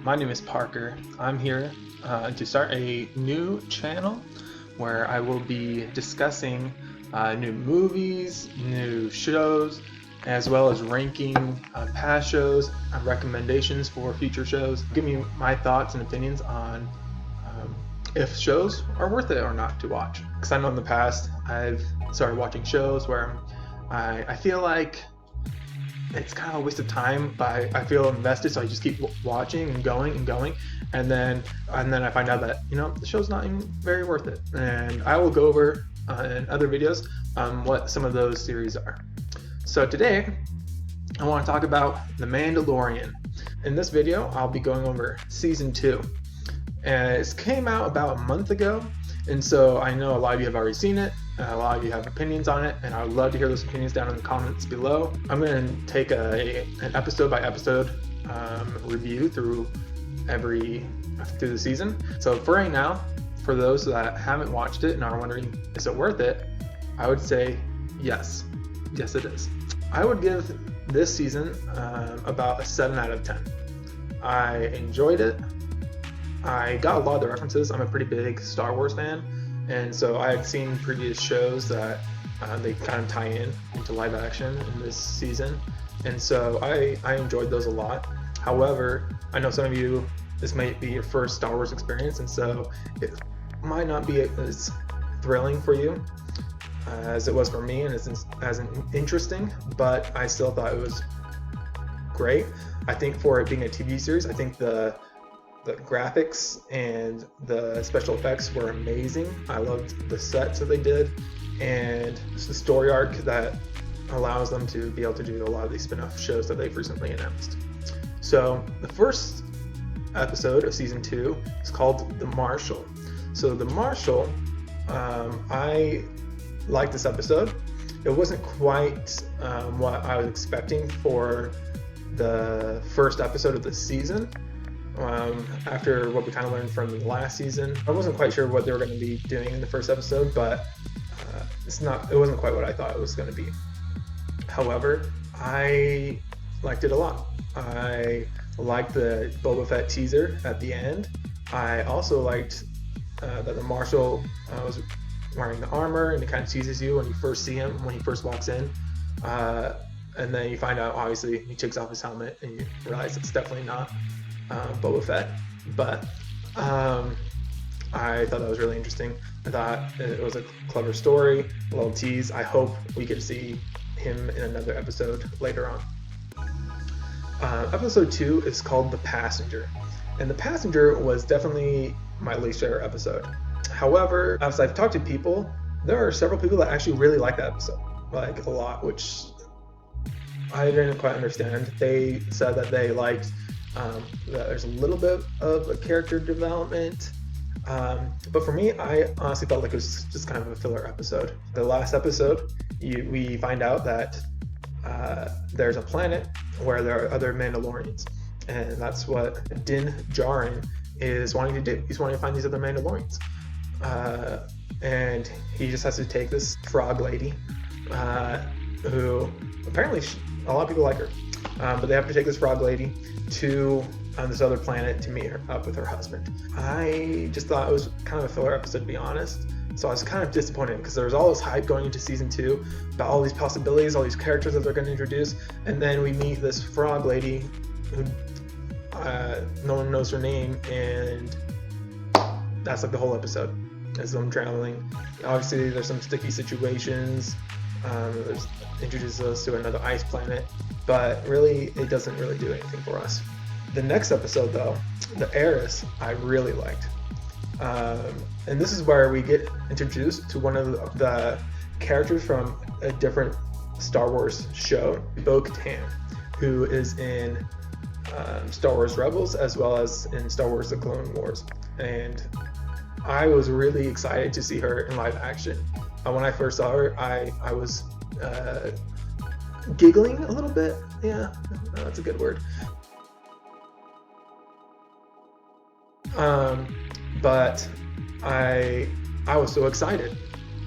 My name is Parker. I'm here to start a new channel where I will be discussing new movies, new shows, as well as ranking past shows, recommendations for future shows, give me my thoughts and opinions on if shows are worth it or not to watch. Because I know in the past I've started watching shows where I feel like it's kind of a waste of time, but I feel invested, so I just keep watching and going and going, and then I find out that the show's not even very worth it. And I will go over in other videos what some of those series are. So today I want to talk about The Mandalorian. In this video I'll be going over season 2, and it came out about a month ago, and so I know a lot of you have already seen it. A lot of you have opinions on it, and I would love to hear those opinions down in the comments below. I'm going to take an episode by episode review through the season. So for right now, for those that haven't watched it and are wondering, is it worth it? I would say yes. Yes, it is. I would give this season about a 7 out of 10. I enjoyed it. I got a lot of the references. I'm a pretty big Star Wars fan. And so I had seen previous shows that they kind of tie into live action in this season. And so I enjoyed those a lot. However, I know some of you, this might be your first Star Wars experience, and so it might not be as thrilling for you as it was for me, and as interesting, but I still thought it was great. I think for it being a TV series, I think the graphics and the special effects were amazing. I loved the sets that they did, and it's the story arc that allows them to be able to do a lot of these spin-off shows that they've recently announced. So the first episode of season 2 is called The Marshal. So The Marshal, I liked this episode. It wasn't quite what I was expecting for the first episode of the season. After what we kind of learned from the last season, I wasn't quite sure what they were going to be doing in the first episode, but it wasn't quite what I thought it was going to be. However, I liked it a lot. I liked the Boba Fett teaser at the end. I also liked that the Marshal was wearing the armor, and it kind of teases you when you first see him, when he first walks in. And then you find out, obviously, he takes off his helmet, and you realize it's definitely not Boba Fett. But I thought that was really interesting. I thought it was a clever story, a little tease. I hope we get to see him in another episode later on. Episode 2 is called The Passenger, and The Passenger was definitely my least favorite episode. However, as I've talked to people, there are several people that actually really like that episode, like a lot, which I didn't quite understand. They said that they liked that there's a little bit of a character development, but for me, I honestly felt like it was just kind of a filler episode. The last episode, we find out that there's a planet where there are other Mandalorians, and that's what Din Djarin is wanting to do. He's wanting to find these other Mandalorians, and he just has to take this frog lady, who apparently a lot of people like her, but they have to take this frog lady to this other planet to meet her up with her husband. I just thought it was kind of a filler episode, to be honest. So I was kind of disappointed because there was all this hype going into season 2 about all these possibilities, all these characters that they're going to introduce, and then we meet this frog lady who no one knows her name, and that's like the whole episode is them traveling. Obviously, there's some sticky situations. There's introduces us to another ice planet, but really, it doesn't really do anything for us. The next episode, though, The Heiress, I really liked. And this is where we get introduced to one of the characters from a different Star Wars show, Bo-Katan, who is in Star Wars Rebels as well as in Star Wars The Clone Wars. And I was really excited to see her in live action. When I first saw her, I was giggling a little bit. Yeah, that's a good word. But I was so excited,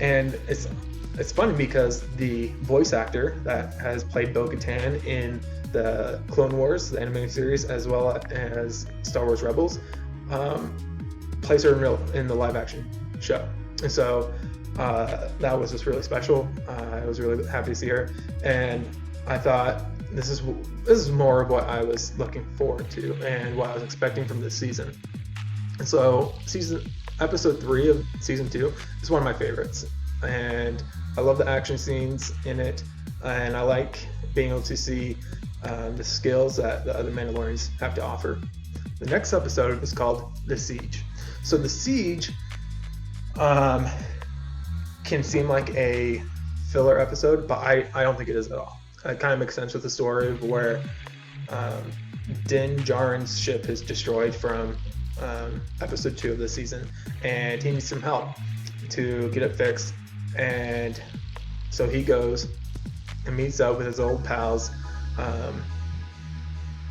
and it's funny because the voice actor that has played Bo-Katan in the Clone Wars, the animated series, as well as Star Wars Rebels, plays her in the live action show. And so that was just really special. I was really happy to see her, and I thought this is more of what I was looking forward to and what I was expecting from this season. And so episode 3 of season 2 is one of my favorites, and I love the action scenes in it, and I like being able to see the skills that the other Mandalorians have to offer. The next episode is called The Siege. So The Siege can seem like a filler episode, but I don't think it is at all. It kind of makes sense with the story of where Din Djarin's ship is destroyed from episode 2 of the season, and he needs some help to get it fixed. And so he goes and meets up with his old pals,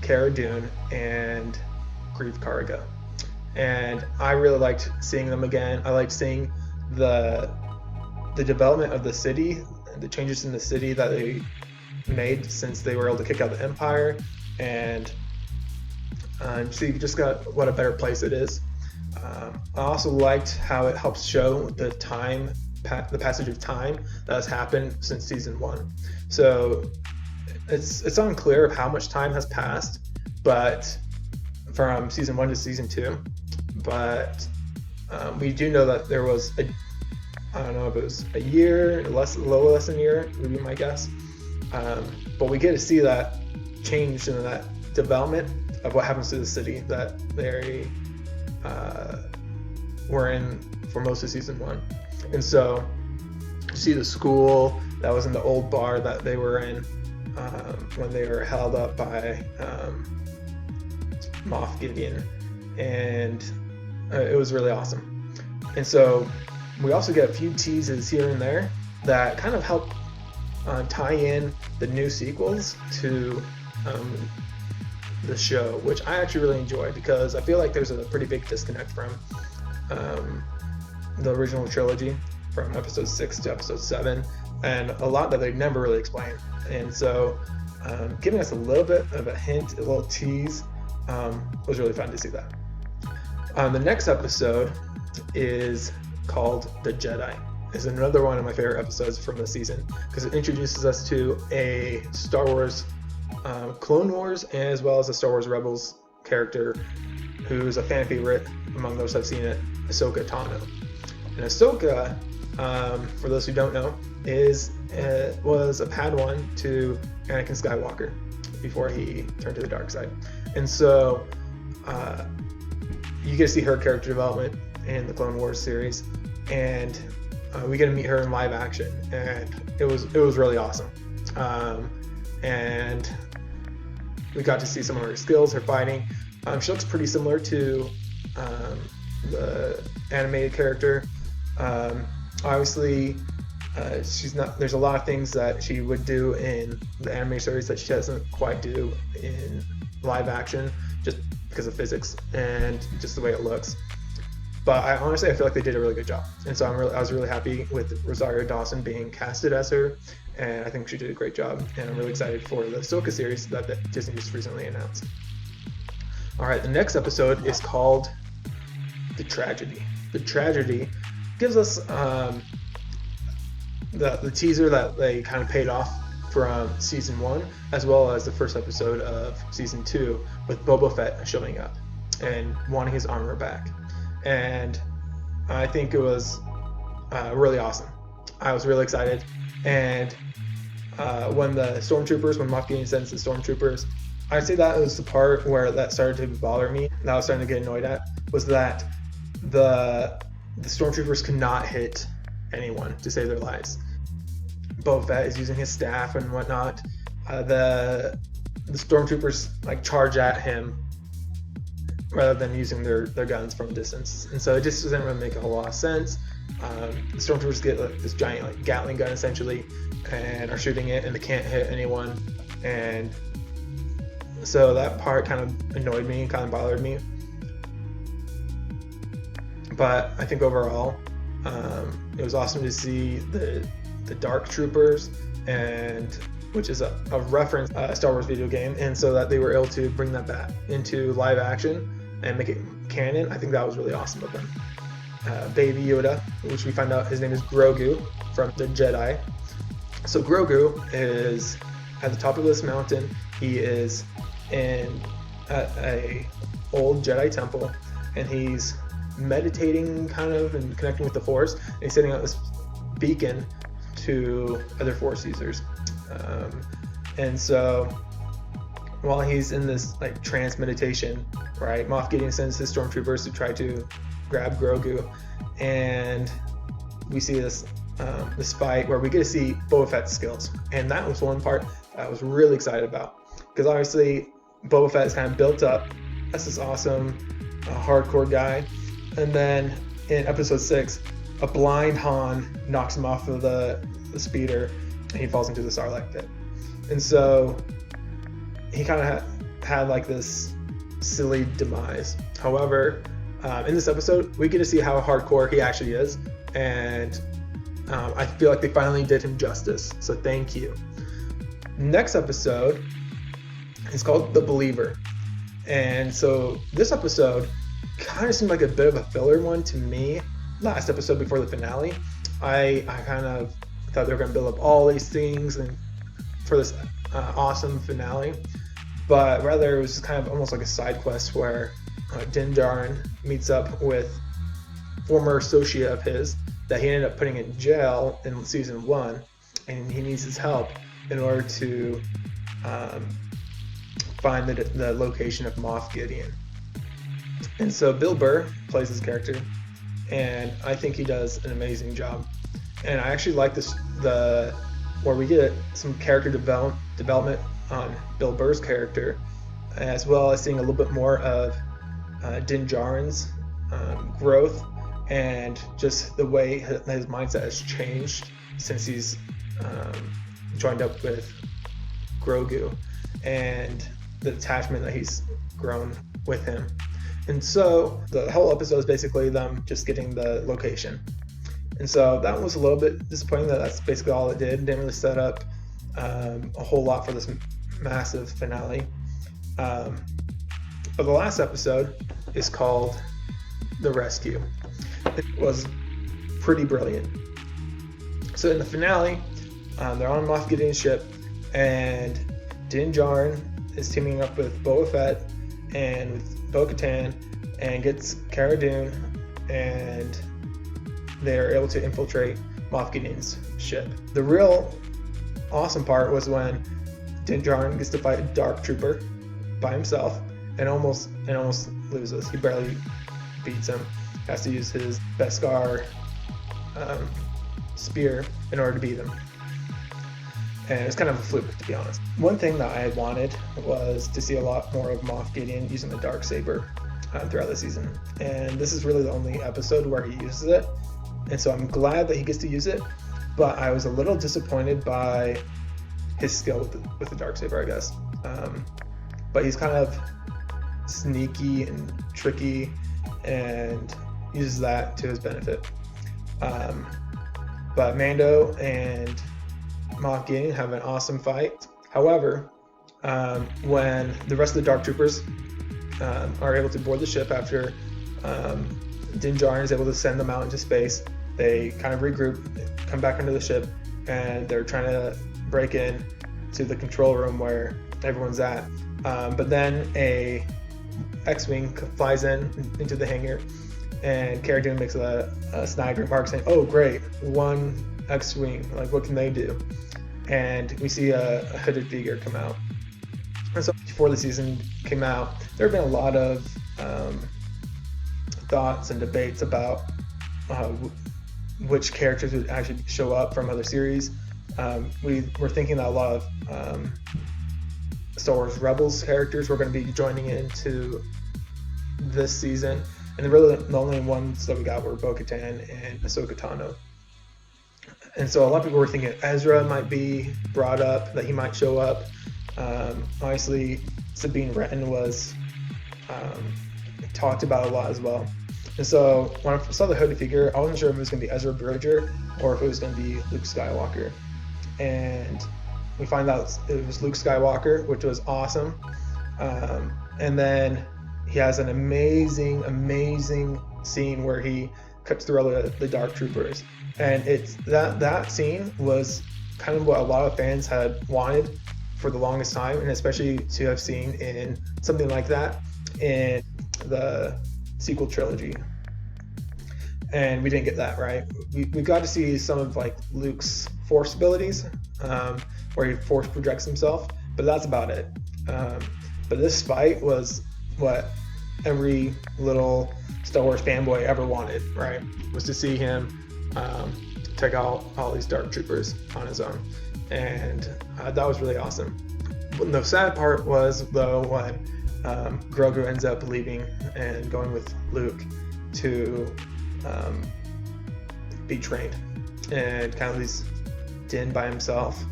Cara Dune and Grief Karga. And I really liked seeing them again. I liked seeing the development of the city, the changes in the city that they made since they were able to kick out the Empire, and so you just got what a better place it is. I also liked how it helps show the passage of time that has happened since season 1. So it's unclear of how much time has passed, but from season 1 to season 2. But we do know that there was I don't know if it was a year, a little less than a year would be my guess. But we get to see that change in that development of what happens to the city that they were in for most of season 1. And so you see the school that was in the old bar that they were in when they were held up by Moff Gideon, and it was really awesome. And so we also get a few teases here and there that kind of help tie in the new sequels to the show, which I actually really enjoy, because I feel like there's a pretty big disconnect from the original trilogy, from episode 6 to episode 7, and a lot that they never really explain. And so giving us a little bit of a hint, a little tease, was really fun to see that. The next episode is called The Jedi. It's another one of my favorite episodes from the season, because it introduces us to a Star Wars Clone Wars as well as a Star Wars Rebels character who's a fan favorite among those who've seen it, Ahsoka Tano. And Ahsoka, for those who don't know, was a Padawan to Anakin Skywalker before he turned to the dark side. And so you get to see her character development in the Clone Wars series, and we get to meet her in live action, and it was really awesome. And we got to see some of her skills, her fighting. She looks pretty similar to the animated character. Obviously, she's not. There's a lot of things that she would do in the anime series that she doesn't quite do in live action, just because of physics and just the way it looks. But I feel like they did a really good job, and so I was really happy with Rosario Dawson being casted as her, and I think she did a great job. And I'm really excited for the Ahsoka series that Disney just recently announced. All right, the next episode is called The Tragedy. The Tragedy gives us the teaser that they kind of paid off from season 1, as well as the first episode of season 2, with Boba Fett showing up and wanting his armor back. And I think it was really awesome. I was really excited. And when Moff Gideon sends the stormtroopers, I'd say that was the part where that started to bother me, that I was starting to get annoyed at, was that the stormtroopers could not hit anyone to save their lives. Boba Fett is using his staff and whatnot. The stormtroopers charge at him rather than using their guns from a distance, and so it just doesn't really make a whole lot of sense. The stormtroopers get this giant Gatling gun essentially, and are shooting it, and they can't hit anyone, and so that part kind of annoyed me and kind of bothered me. But I think overall, it was awesome to see the Dark Troopers and which is a reference Star Wars video game, and so that they were able to bring that back into live action and make it canon. I think that was really awesome of them. Baby Yoda, which we find out his name is Grogu from the Jedi. So Grogu is at the top of this mountain. He is in a old Jedi temple, and he's meditating kind of and connecting with the Force. And he's setting out this beacon to other Force users. And so while he's in this like trance meditation, right, Moff Gideon sends his stormtroopers to try to grab Grogu, and we see this fight where we get to see Boba Fett's skills, and that was one part I was really excited about, because obviously Boba Fett is kind of built up as this awesome hardcore guy, and then in episode 6 a blind Han knocks him off of the speeder and he falls into the Sarlacc pit. And so he kind of had like this silly demise. However, in this episode, we get to see how hardcore he actually is, and I feel like they finally did him justice, so thank you. Next episode is called The Believer, and so this episode kind of seemed like a bit of a filler one to me. Last episode before the finale, I kind of thought they were going to build up all these things and for this awesome finale, but rather it was just kind of almost like a side quest where Din Djarin meets up with former associate of his that he ended up putting in jail in season 1, and he needs his help in order to find the location of Moff Gideon. And so Bill Burr plays his character, and I think he does an amazing job. And I actually like this, where we get some character development on Bill Burr's character, as well as seeing a little bit more of Din Djarin's growth, and just the way his mindset has changed since he's joined up with Grogu, and the attachment that he's grown with him. And so the whole episode is basically them just getting the location. And so that was a little bit disappointing that that's basically all it did. It didn't really set up a whole lot for this massive finale. But the last episode is called The Rescue. It was pretty brilliant. So in the finale, they're on Moff Gideon's ship, and Din Djarin is teaming up with Boba Fett and with Bo-Katan, and gets Cara Dune, and they're able to infiltrate Moff Gideon's ship. The real awesome part was when Din Djarin gets to fight a Dark Trooper by himself and almost loses. He barely beats him. Has to use his Beskar spear in order to beat him. And it's kind of a fluke, to be honest. One thing that I wanted was to see a lot more of Moff Gideon using the Darksaber throughout the season. And this is really the only episode where he uses it. And so I'm glad that he gets to use it, but I was a little disappointed by his skill with the Darksaber, I guess. But he's kind of sneaky and tricky and uses that to his benefit. But Mando and Moff Gideon have an awesome fight. However, when the rest of the Dark Troopers are able to board the ship after Din Djarin is able to send them out into space, they kind of regroup, come back into the ship, and they're trying to break in to the control room where everyone's at. But then a X-Wing flies into the hangar, and Cara Dune makes a snide remark saying, "Oh, great, one X-Wing, like what can they do?" And we see a hooded figure come out. And so before the season came out, there have been a lot of thoughts and debates about which characters would actually show up from other series. We were thinking that a lot of Star Wars Rebels characters were going to be joining into this season, and the only ones that we got were Bo-Katan and Ahsoka Tano. And so a lot of people were thinking Ezra might be brought up, that he might show up. Obviously, Sabine Wren was talked about a lot as well. And so when I saw the hooded figure, I wasn't sure if it was going to be Ezra Bridger or if it was going to be Luke Skywalker. And we find out it was Luke Skywalker, which was awesome. And then he has an amazing scene where he cuts through all the Dark Troopers, and it's that scene was kind of what a lot of fans had wanted for the longest time, and especially to have seen in something like that in the sequel trilogy. And we didn't get that, right? We got to see some of like Luke's Force abilities, where he Force projects himself, but that's about it. But this fight was what every little Star Wars fanboy ever wanted, right? Was to see him take out all these Dark Troopers on his own, and that was really awesome. But the sad part was though when Grogu ends up leaving and going with Luke to be trained, and kind of he's Din by himself.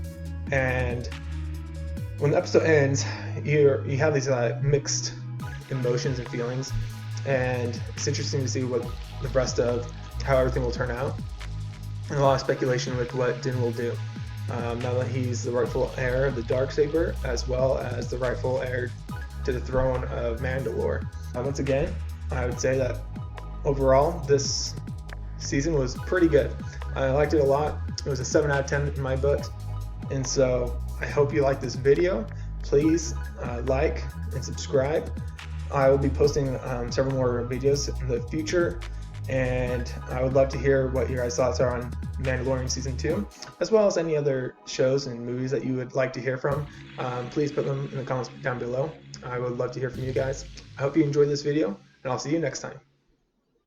And when the episode ends, you have these mixed emotions and feelings, and it's interesting to see what the rest of how everything will turn out, and a lot of speculation with what Din will do now that he's the rightful heir of the Darksaber, as well as the rightful heir to the throne of Mandalore. Once again, I would say that overall this season was pretty good. I liked it a lot. It was a 7 out of 10 in my book, and so I hope you like this video. Please like and subscribe. I will be posting several more videos in the future, and I would love to hear what your guys' thoughts are on Mandalorian Season 2, as well as any other shows and movies that you would like to hear from. Please put them in the comments down below. I would love to hear from you guys. I hope you enjoyed this video, and I'll see you next time.